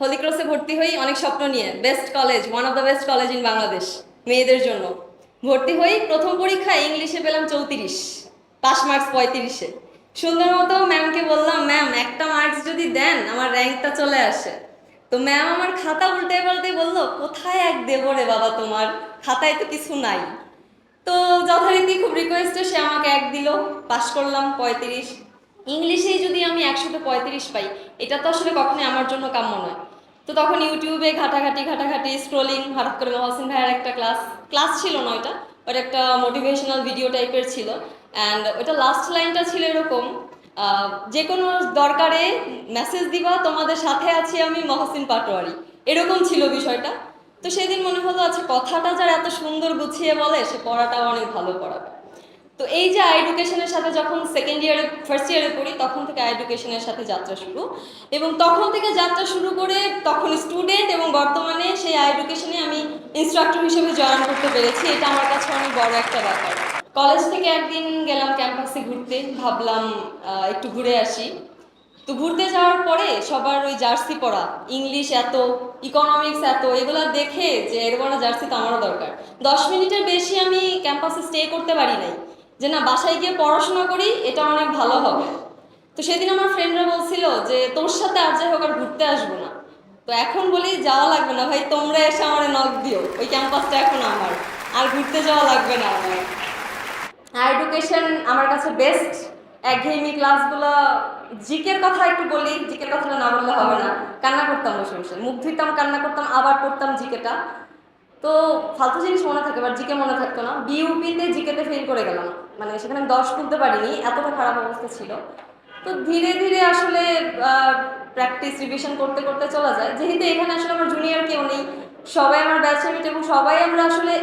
হোলি ক্রসে ভর্তি হই অনেক স্বপ্ন নিয়ে, best college, one of the best college in Bangladesh মেয়েদের জন্য। ভর্তি হই, প্রথম পরীক্ষায় ইংলিশে পেলাম 34, পাস মার্কস 35-এ। সুন্দর মতো ম্যামকে বললাম, ম্যাম একটা মার্কস যদি দেন আমার র্যাঙ্কটা চলে আসে। তো ম্যাম আমার খাতা উল্টে পাল্টে বললো, কোথায় এক দেবো রে বাবা, তোমার খাতায় তো কিছু নাই। তো যথারীতি খুব রিকোয়েস্টে সে আমাকে এক দিল, পাস করলাম 35। ইংলিশেই যদি আমি 100-তে 35 পাই, এটা তো আসলে কখনোই আমার জন্য কাম্য নয়। তো তখন ইউটিউবে ঘাটাঘাটি স্ক্রোলিং, হঠাৎ করে মহসিন ভাইয়ের একটা ক্লাস ছিল না ওটা, ওটা একটা মোটিভেশনাল ভিডিও টাইপের ছিল। অ্যান্ড ওটা লাস্ট লাইনটা ছিল এরকম, যে কোনো দরকারে মেসেজ দিবা, তোমাদের সাথে আছি আমি মহসিন পাটোয়ারি, এরকম ছিল বিষয়টা। তো সেদিন মনে হলো, আচ্ছা কথাটা যারা এত সুন্দর গুছিয়ে বলে সে পড়াটাও অনেক ভালো পড়াবে। তো এই যে এডুকেশনের সাথে যখন সেকেন্ড ইয়ারে ফার্স্ট ইয়ারে পড়ি, তখন থেকে এডুকেশনের সাথে যাত্রা শুরু। এবং তখন থেকে যাত্রা শুরু করে তখন স্টুডেন্ট এবং বর্তমানে সেই এডুকেশনে আমি ইনস্ট্রাক্টর হিসেবে জয়েন করতে পেরেছি। এটা আমার কাছে অনেক বড় একটা ব্যাপার। কলেজ থেকে একদিন গেলাম ক্যাম্পাসে ঘুরতে, ভাবলাম একটু ঘুরে আসি। তো ঘুরতে যাওয়ার পরে সবার ওই জার্সি পরা, ইংলিশ এত, ইকোনমিক্স এত, এগুলো দেখে যে এর বড় জার্সি তো আমারও দরকার। 10 মিনিটের বেশি আমি ক্যাম্পাসে স্টে করতে পারি নাই, যে না বাসায় গিয়ে পড়াশোনা করি, এটা অনেক ভালো হবে। তো সেদিন আমার ফ্রেন্ডরা বলছিল যে তোর সাথে আর যাই হোক আর ঘুরতে আসবো না। তো এখন বলি যাওয়া লাগবে না ভাই, তোমরা এসে আমার নক দিও, ওই ক্যাম্পাসটা এখন আমার, আর ঘুরতে যাওয়া লাগবে না আমার। এডুকেশন আমার কাছে বেস্ট। একঘেয়েমি ক্লাসগুলো, জিকের কথা একটু বলি, জিকের কথাটা না বললে হবে না। কান্না করতাম বসে বসে, মুখ ধুইতাম, কান্না করতাম, আবার পড়তাম জিকেটা। তো ফালতু জিনিস মনে থাকে, বাট জিকে মনে থাকতো না। বিইউপিতে জিকেতে ফেল করে গেলাম, মানে সেখানে আমি 10 তুলতে পারিনি, এতটা খারাপ অবস্থা ছিল। তো ধীরে ধীরে আসলে প্র্যাকটিস রিভিশন করতে করতে চলা যায়, যেহেতু এখানে আসলে আমার জুনিয়র কেউ নেই, সবাই আমার ব্যাচমেট, এবং সবাই আমরা আসলে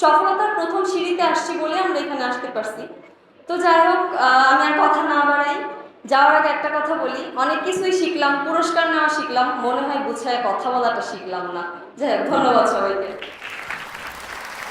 সফলতার প্রথম সিঁড়িতে আসছি বলে আমরা এখানে আসতে পারছি। তো যাই হোক, আমি আর কথা না বাড়াই, যাওয়ার আগে একটা কথা বলি, অনেক কিছুই শিখলাম, পুরস্কার নেওয়া শিখলাম, মনে হয় গুছায় কথা বলাটা শিখলাম না। যাই হোক, ধন্যবাদ সবাইকে।